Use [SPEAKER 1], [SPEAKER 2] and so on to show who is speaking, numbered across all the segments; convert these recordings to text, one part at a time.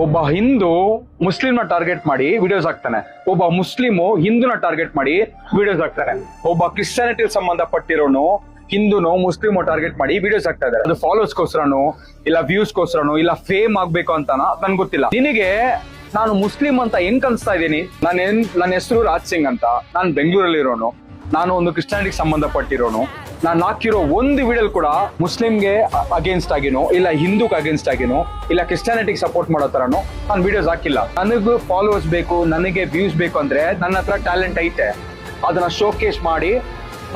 [SPEAKER 1] ಒಬ್ಬ ಹಿಂದೂ ಮುಸ್ಲಿಂನ ಟಾರ್ಗೆಟ್ ಮಾಡಿ ವಿಡಿಯೋಸ್ ಹಾಕ್ತಾನೆ, ಒಬ್ಬ ಮುಸ್ಲಿಮು ಹಿಂದೂನ ಟಾರ್ಗೆಟ್ ಮಾಡಿ ವಿಡಿಯೋಸ್ ಹಾಕ್ತಾನೆ, ಒಬ್ಬ ಕ್ರಿಶ್ಚಿಯಾನಿಟಿ ಸಂಬಂಧಪಟ್ಟಿರೋನು ಹಿಂದೂನೋ ಮುಸ್ಲಿಮೋ ಟಾರ್ಗೆಟ್ ಮಾಡಿ ವಿಡಿಯೋಸ್ ಹಾಕ್ತಾ ಇದ್ದಾರೆ. ಅದು ಫಾಲೋಸ್ಗೋಸ್ಕರನೋ ಇಲ್ಲ ವ್ಯೂಸ್ಗೋಸ್ಕರನೋ ಇಲ್ಲ ಫೇಮ್ ಆಗ್ಬೇಕು ಅಂತಾನ ನನ್ಗೆ ಗೊತ್ತಿಲ್ಲ. ನಿನಗೆ ನಾನು ಮುಸ್ಲಿಂ ಅಂತ ಹೆಂಗ್ ಕನ್ಸ್ತಾ ಇದ್ದೀನಿ? ನನ್ನ ಹೆಸರು ರಾಜ್ ಸಿಂಗ್ ಅಂತ, ನಾನು ಬೆಂಗಳೂರಲ್ಲಿರೋನು, ನಾನು ಒಂದು ಕ್ರಿಶ್ಚಿಯಾನಿಟಿಗೆ ಸಂಬಂಧಪಟ್ಟಿರೋನು. ನಾನು ಹಾಕಿರೋ ಒಂದು ವಿಡಿಯೋ ಕೂಡ ಮುಸ್ಲಿಂಗೆ ಅಗೇನ್ಸ್ಟ್ ಆಗಿನೋ ಇಲ್ಲ ಹಿಂದೂಗೆ ಅಗೇನ್ಸ್ಟ್ ಆಗಿನೋ ಇಲ್ಲ ಕ್ರಿಶ್ಚಿಯಾನಿಟಿಗೆ ಸಪೋರ್ಟ್ ಮಾಡೋ ತರನೋ ನಾನು ವಿಡಿಯೋಸ್ ಹಾಕಿಲ್ಲ. ನನಗೂ ಫಾಲೋವರ್ಸ್ ಬೇಕು, ನನಗೆ ವ್ಯೂಸ್ ಬೇಕು ಅಂದ್ರೆ ನನ್ನ ಹತ್ರ ಟ್ಯಾಲೆಂಟ್ ಐತೆ, ಅದನ್ನ ಶೋಕೇಸ್ ಮಾಡಿ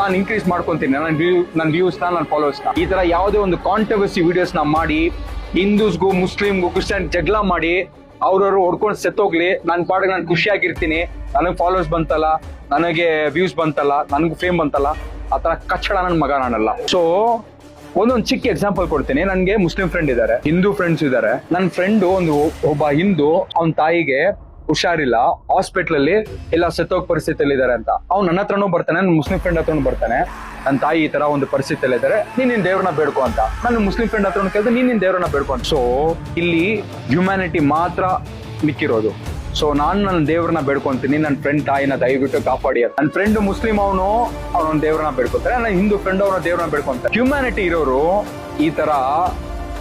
[SPEAKER 1] ನಾನು ಇನ್ಕ್ರೀಸ್ ಮಾಡ್ಕೊಂತೀನಿ ನನ್ನ ವ್ಯೂಸ್ನ, ನನ್ನ ಫಾಲೋವರ್ಸ್ನ. ಈ ತರ ಯಾವುದೇ ಒಂದು ಕಾಂಟ್ರವರ್ಸಿ ವಿಡಿಯೋಸ್ನ ಮಾಡಿ ಹಿಂದೂಸ್ಗೂ ಮುಸ್ಲಿಂಗೂ ಕ್ರಿಶ್ಚಿಯನ್ ಜಗಳ ಮಾಡಿ ಅವ್ರವ್ರು ಹೊಡ್ಕೊಂಡು ಸೆತ್ತೋಗ್ಲಿ, ನನ್ನ ಪಾಡಿಗೆ ನಾನು ಖುಷಿಯಾಗಿರ್ತೀನಿ, ನನಗೆ ಫಾಲೋವರ್ಸ್ ಬಂತಲ್ಲ, ನನಗೆ ವ್ಯೂಸ್ ಬಂತಲ್ಲ, ನನಗೂ ಫೇಮ್ ಬಂತಲ್ಲ, ಆ ತರ ಕಚ್ಚಡ ನನ್ನ ಮಗ ನಾನಲ್ಲ. ಸೊ ಒಂದೊಂದು ಚಿಕ್ಕ ಎಕ್ಸಾಂಪಲ್ ಕೊಡ್ತೀನಿ. ನನಗೆ ಮುಸ್ಲಿಂ ಫ್ರೆಂಡ್ ಇದ್ದಾರೆ, ಹಿಂದೂ ಫ್ರೆಂಡ್ಸ್ ಇದ್ದಾರೆ. ನನ್ನ ಫ್ರೆಂಡು ಒಬ್ಬ ಹಿಂದೂ, ಅವನ ತಾಯಿಗೆ ಹುಷಾರಿಲ್ಲ, ಹಾಸ್ಪಿಟಲ್ ಅಲ್ಲಿ ಎಲ್ಲ ಸೆತ್ತೋಗ್ ಪರಿಸ್ಥಿತಿಯಲ್ಲಿ ಇದ್ದಾರೆ ಅಂತ. ಅವ್ನು ನನ್ನ ಹತ್ರನೂ ಬರ್ತಾನೆ, ನನ್ನ ಮುಸ್ಲಿಂ ಫ್ರೆಂಡ್ ಹತ್ರನೂ ಬರ್ತಾನೆ, ನನ್ನ ತಾಯಿ ಈ ತರ ಒಂದು ಪರಿಸ್ಥಿತಿಯಲ್ಲಿ ಇದ್ದಾರೆ, ನೀನ್ ದೇವ್ರನ್ನ ಬೇಡ್ಕೊ ಅಂತ. ನನ್ನ ಮುಸ್ಲಿಂ ಫ್ರೆಂಡ್ ಹತ್ರ ಕೇಳಿದ್ರೆ ನೀನ್ ದೇವ್ರನ್ನ ಬೇಡ್ಕೊ ಅಂತ. ಸೊ ಇಲ್ಲಿ ಹ್ಯುಮ್ಯಾನಿಟಿ ಮಾತ್ರ ಮಿಕ್ಕಿರೋದು. ಸೊ ನಾನು ನನ್ನ ದೇವ್ರನ್ನ ಬೇಡ್ಕೊಂತೀನಿ, ನನ್ನ ಫ್ರೆಂಡ್ ತಾಯಿನ ದಯವಿಟ್ಟು ಕಾಪಾಡಿ. ನನ್ನ ಫ್ರೆಂಡ್ ಮುಸ್ಲಿಂ ಅವನೊಂದು ದೇವ್ರನ್ನ ಬೇಡ್ಕೊತಾರೆ, ನನ್ನ ಹಿಂದೂ ಫ್ರೆಂಡ್ ಅವನ ದೇವ್ರನ್ನ ಬೇಡ್ಕೊಂತಾರೆ. ಹ್ಯುಮ್ಯಾನಿಟಿ ಇರೋರು ಈ ತರ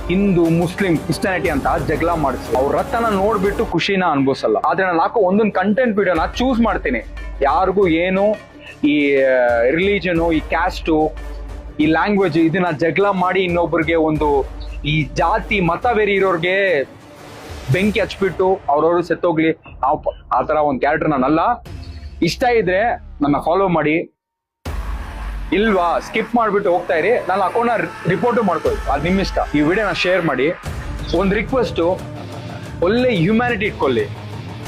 [SPEAKER 1] ಹಿಂದೂ ಮುಸ್ಲಿಂ ಕ್ರಿಶ್ಚಿಯಾನಿಟಿ ಅಂತ ಜಗಳ ಮಾಡಿಸಿ ಅವ್ರ ರಥನ ನೋಡ್ಬಿಟ್ಟು ಖುಷಿನ ಅನ್ಭವಿಸಲ್ಲ. ಆದ್ರೆ ನಾನು ಹಾಕೋ ಒಂದೊಂದು ಕಂಟೆಂಟ್ ವಿಡಿಯೋನ ಚೂಸ್ ಮಾಡ್ತೀನಿ. ಯಾರಿಗೂ ಏನು ಈ ರಿಲಿಜನು, ಈ ಕ್ಯಾಸ್ಟು, ಈ ಲ್ಯಾಂಗ್ವೇಜ್ ಇದನ್ನ ಜಗಳ ಮಾಡಿ ಇನ್ನೊಬ್ಬರಿಗೆ ಒಂದು ಈ ಜಾತಿ ಮತ ಬೇರೆ ಇರೋರ್ಗೆ ಬೆಂಕಿ ಹಚ್ಬಿಟ್ಟು ಅವ್ರವ್ರು ಸೆತ್ತೋಗ್ಲಿ ಆ ತರ ಒಂದು ಕ್ಯಾರೆಕ್ಟರ್ ನಾನಲ್ಲ. ಇಷ್ಟ ಇದ್ರೆ ನನ್ನ ಫಾಲೋ ಮಾಡಿ, ಇಲ್ವಾ ಸ್ಕಿಪ್ ಮಾಡ್ಬಿಟ್ಟು ಹೋಗ್ತಾ ಇರಿ. ನನ್ನ ಅಕೌಂಟ್ನ ರಿಪೋರ್ಟು ಮಾಡ್ಕೊಳ್ಳಿ, ಅದು ನಿಮ್ಮ ಇಷ್ಟ. ಈ ವಿಡಿಯೋನ ಶೇರ್ ಮಾಡಿ. ಒಂದು ರಿಕ್ವೆಸ್ಟು, ಒಳ್ಳೆ ಹ್ಯುಮ್ಯಾನಿಟಿ ಇಟ್ಕೊಳ್ಳಿ.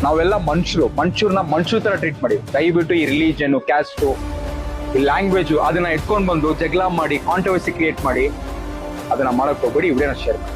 [SPEAKER 1] ನಾವೆಲ್ಲ ಮನುಷ್ಯರನ್ನ ಮನುಷ್ಯರ ತರ ಟ್ರೀಟ್ ಮಾಡಿ. ದಯವಿಟ್ಟು ಈ ರಿಲಿಜನ್, ಕ್ಯಾಸ್ಟು, ಈ ಲ್ಯಾಂಗ್ವೇಜು ಅದನ್ನ ಇಟ್ಕೊಂಡು ಬಂದು ಜಗಳ ಮಾಡಿ ಕಾಂಟ್ರವರ್ಸಿ ಕ್ರಿಯೇಟ್ ಮಾಡಿ ಅದನ್ನ ಮಾಡಕ್ ಹೋಗ್ಬೇಡಿ. ಈ ವಿಡಿಯೋನ ಶೇರ್ ಮಾಡಿ.